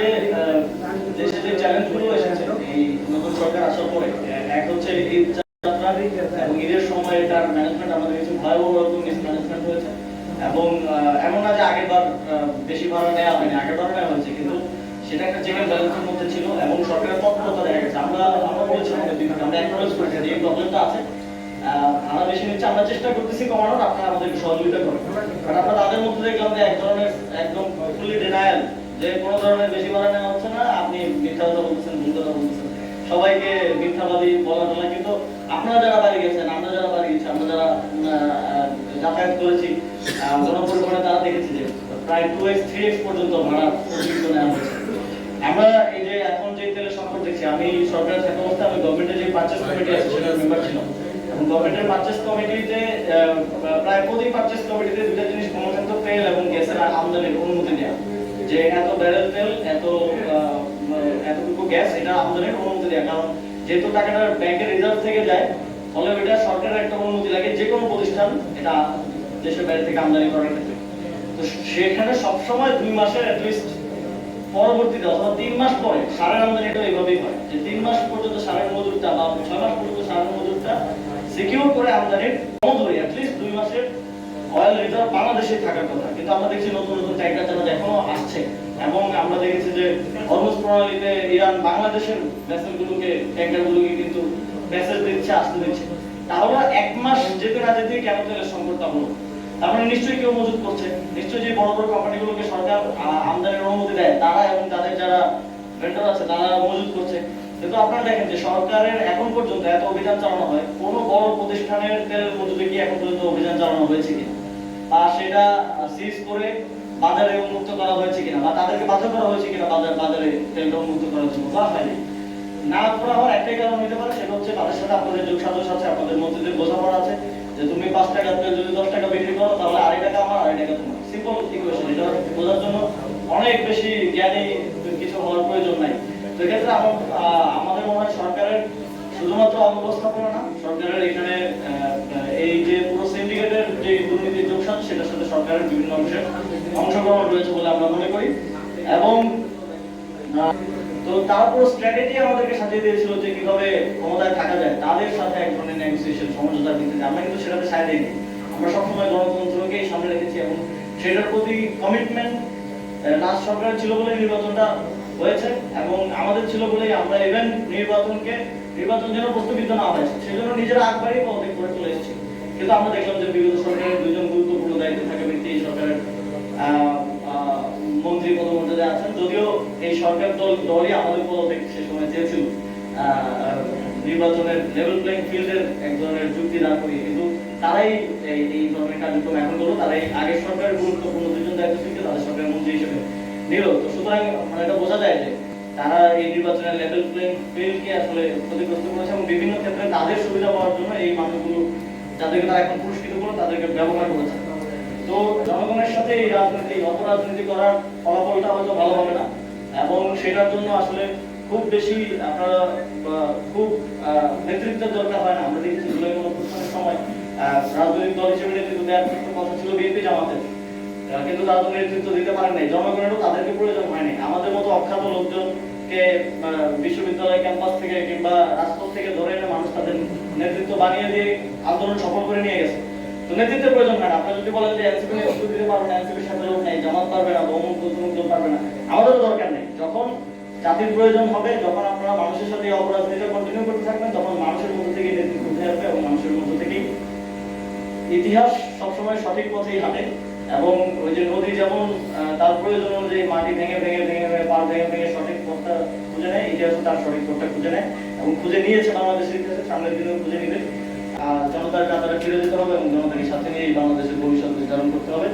যে দেশে যে চ্যালেঞ্জগুলো এসেছে এই নতুন সরকার আসার পরে, এক হচ্ছে ঈদ যাত্রা এবং ঈদের সময় এটার ম্যানেজমেন্ট আমাদের কিছু ভয়াবহ রকম মিসম্যানেজমেন্ট হয়েছে। এবং এমন না যে আগেরবার বেশি ভাড়া নেওয়া হয়নি, আগেরবার নেওয়া হয়েছে, কিন্তু সেটা একটা চেক এন্ড ব্যালেন্সের মধ্যে ছিল এবং সরকারের তৎপরতা দেখা গেছে। আমরা বলেছি আমাদের বিভাগে, আমরা অ্যাকনোলেজ করেছি যে এই প্রবলেমটা আছে, ভাড়া বেশি নিচ্ছে, আমরা চেষ্টা করতেছি কমানোর, আপনারা আমাদেরকে সহযোগিতা করেন। কারণ আমরা তাদের মধ্যে দেখলাম যে এক ধরনের একদম ফুলি ডিনায়াল, যে কোনো ধরনের বেশি ভাড়া নেওয়া হচ্ছে না, আপনি মিথ্যা কথা বলতেছেন, ভুল কথা বলতেছেন, সবাইকে মিথ্যাবাদী বলা টলা। কিন্তু আপনারা যারা বাড়ি গেছেন, আমরা যারা বাড়ি গেছি, আমরা যারা যাতায়াত করেছি গণপরিবহনে, তারা দেখেছি যে প্রায় 2x 3x পর্যন্ত ভাড়া অতিরিক্ত নেওয়া হয়েছে। আমরা এই যে এখন যে তেলের সংকট দেখছি, আমি সরকারের থাকা অবস্থায় আমি গভর্নমেন্টের যে পারচেজ কমিটি আছে সেটার মেম্বার ছিলাম, এবং গভর্নমেন্টের পারচেজ কমিটিতে প্রায় প্রতি পারচেজ কমিটিতে দুটো জিনিস কমন থাকতো: তেল এবং গ্যাসের আমদানির অনুমতি নেওয়া, যে এত ব্যারেল তেল, এতটুকু গ্যাস, এটা আমদানির অনুমতি দেওয়া। কারণ যেহেতু টাকাটা ব্যাংকের রিজার্ভ থেকে যায়, ফলে এটা সরকারের একটা অনুমতি লাগে যে কোনো প্রতিষ্ঠান এটা দেশের বাইরে থেকে আমদানি করার ক্ষেত্রে। তো সেখানে সবসময় 2 মাসের অ্যাটলিস্ট পরবর্তীতে অথবা 3 মাস পরে সারের আমদানিটা এইভাবেই হয়, যে 3 মাস পর্যন্ত সারের মজুরটা বা 6 মাস পর্যন্ত সারের মজুরটা সিকিউর করে আমদানির মজুরি অ্যাটলিস্ট 2 মাসের অয়েল রিজার্ভ বাংলাদেশে থাকার কথা। কিন্তু আমরা দেখছি নতুন নতুন ট্যাঙ্কার জাহাজ এখনো আসছে, এবং আমরা দেখেছি যে হরমুজ প্রণালীতে ইরান বাংলাদেশের ভেসেলগুলোকে, ট্যাঙ্কারগুলোকে কিন্তু মেসেজ দিচ্ছে, আসতে দিচ্ছে। তাহলে 1 মাস যেতে না যেতে কেন তেলের সংকটটা হলো? তার মানে নিশ্চয়ই কেউ মজুত করছে, নিশ্চয়ই যে বড় বড় কোম্পানিগুলোকে সরকার আমদানির অনুমতি দেয় তারা এবং তাদের যারা ভেন্ডর আছে তারা মজুত করছে। কিন্তু আপনারা দেখেন যে সরকারের এখন পর্যন্ত এত অভিযান চালানো হয়, কোন বড় প্রতিষ্ঠানের তেলের মজুতে কি এখন পর্যন্ত অভিযান চালানো হয়েছে কিনা, বা সেটা সিজ করে বাজারে উন্মুক্ত করা হয়েছে কিনা, বা তাদেরকে বাধ্য করা হয়েছে কিনা বাজারে তেলটা উন্মুক্ত করার জন্য, বা হয়নি। না করা হওয়ার একটাই কারণ হতে পারে, সেটা হচ্ছে তাদের সাথে আপনাদের যোগ সাজস আছে, আপনাদের মধ্যে যে বোঝাপড়া আছে, যে তুমি 5 টাকা তেল যদি 10 টাকা বিক্রি করো তাহলে 2.5 টাকা আমার, 2.5 টাকা তোমার। Simple equation. এটা বোঝার জন্য অনেক বেশি জ্ঞানী কিছু হওয়ার প্রয়োজন নাই। তো এক্ষেত্রে আমাদের মনে হয় সরকারের শুধুমাত্র অব্যবস্থাপনা না, সরকারের এখানে এই যে পুরো সিন্ডিকেটের যে দুর্নীতির যোগসান, সেটার সাথে সরকারের বিভিন্ন অংশের অংশগ্রহণ রয়েছে বলে আমরা মনে করি। এবং তো তারপর স্ট্র্যাটেজি আমাদেরকে সাজিয়ে দিয়েছিল যে কিভাবে ক্ষমতায় থাকা যায়, তাদের সাথে এক ধরনের নেগোসিয়েশন, সমঝোতার ভিত্তিতে। আমরা কিন্তু সেটাতে সায় দিইনি, আমরা সবসময় গণতন্ত্রকেই সামনে রেখেছি, এবং সেটার প্রতি কমিটমেন্ট লাস্ট সরকারের ছিল বলে নির্বাচনটা হয়েছে, এবং আমাদের ছিল বলেই আমরা ইভেন নির্বাচন যেন প্রস্তুবিদ্ধ না হয় সেজন্য নিজেরা আগ বাড়িয়ে পদত্যাগ করে চলে এসেছি। কিন্তু আমরা দেখলাম যে বিগত সরকারের 2 জন গুরুত্বপূর্ণ দায়িত্বে থাকা ব্যক্তি এই সরকারের মন্ত্রী পদমর্যাদায় আছেন, যদিও এই সরকার দলই আমাদের পদত্যাগ সে সময় চেয়েছিল নির্বাচনের লেভেল প্লেইং ফিল্ডের এক ধরনের যুক্তি দাঁড় করিয়ে, কিন্তু তারাই এই ধরনের কার্যক্রম এখন করলো, তারাই আগের সরকারের গুরুত্বপূর্ণ 2 জন দায়িত্বশীলকে তাদের সরকারের মন্ত্রী হিসেবে নিল। তো সুতরাং মানে এটা বোঝা যায় যে তারা এই নির্বাচনের লেভেল প্লেইং ফিল্ডকে আসলে ক্ষতিগ্রস্ত করেছে, এবং বিভিন্ন ক্ষেত্রে তাদের সুবিধা পাওয়ার জন্য এই মানুষগুলো যাদেরকে তারা এখন পুরস্কৃত করে তাদেরকে ব্যবহার করেছে। তো জনগণের সাথে এই রাজনীতি, অপরাজনীতি করার ফলাফলটা হয়তো ভালো হবে না, এবং সেটার জন্য আসলে খুব বেশি আপনারা খুব নেতৃত্বের দরকার হয় না। আমরা দেখেছি জুলাই গণঅভ্যুত্থানের সময় রাজনৈতিক দল হিসেবে নেতৃত্ব দেওয়ার কথা ছিল বিএনপি জামাতের, কিন্তু তারা তো নেতৃত্ব দিতে পারেন নাই, জনগণেরও তাদেরকে প্রয়োজন হয়নি। আমাদের মতো অখ্যাত লোকজনকে বিশ্ববিদ্যালয় ক্যাম্পাস থেকে কিংবা রাজপথ থেকে ধরে এনে মানুষ তাদের নেতৃত্ব বানিয়ে দিয়ে আন্দোলন সফল করে নিয়ে গেছে। তো নেতৃত্বের প্রয়োজন হয় না। আপনি যদি বলেন যে এনসিপি নেতৃত্ব দিতে পারবে না, এনসিপির সাথে লোক নেই, জামাত পারবে না, অমুক দল পারবে না, আমাদেরও দরকার নেই। যখন জাতির প্রয়োজন হবে, যখন আপনারা মানুষের সাথে অপরাজনীতি কন্টিনিউ করতে থাকবেন, তখন মানুষের মধ্যে থেকে নেতৃত্ব উঠে আসবে, এবং মানুষের মধ্যে থেকেই ইতিহাস সবসময় সঠিক পথেই হাঁটে। এবং ওই যে নদী যেমন তার প্রয়োজন অনুযায়ী মাটি ভেঙে পার ভেঙে সঠিক পথটা খুঁজে নেয়, ইতিহাসও তার সঠিক পথটা খুঁজে নেয় এবং খুঁজে নিয়েছে বাংলাদেশের ইতিহাসে, সামনের দিনেও খুঁজে নিবে। জনতার কাতারে ফিরে যেতে হবে এবং জনতাকে সাথে নিয়ে বাংলাদেশের ভবিষ্যৎ নির্ধারণ করতে হবে।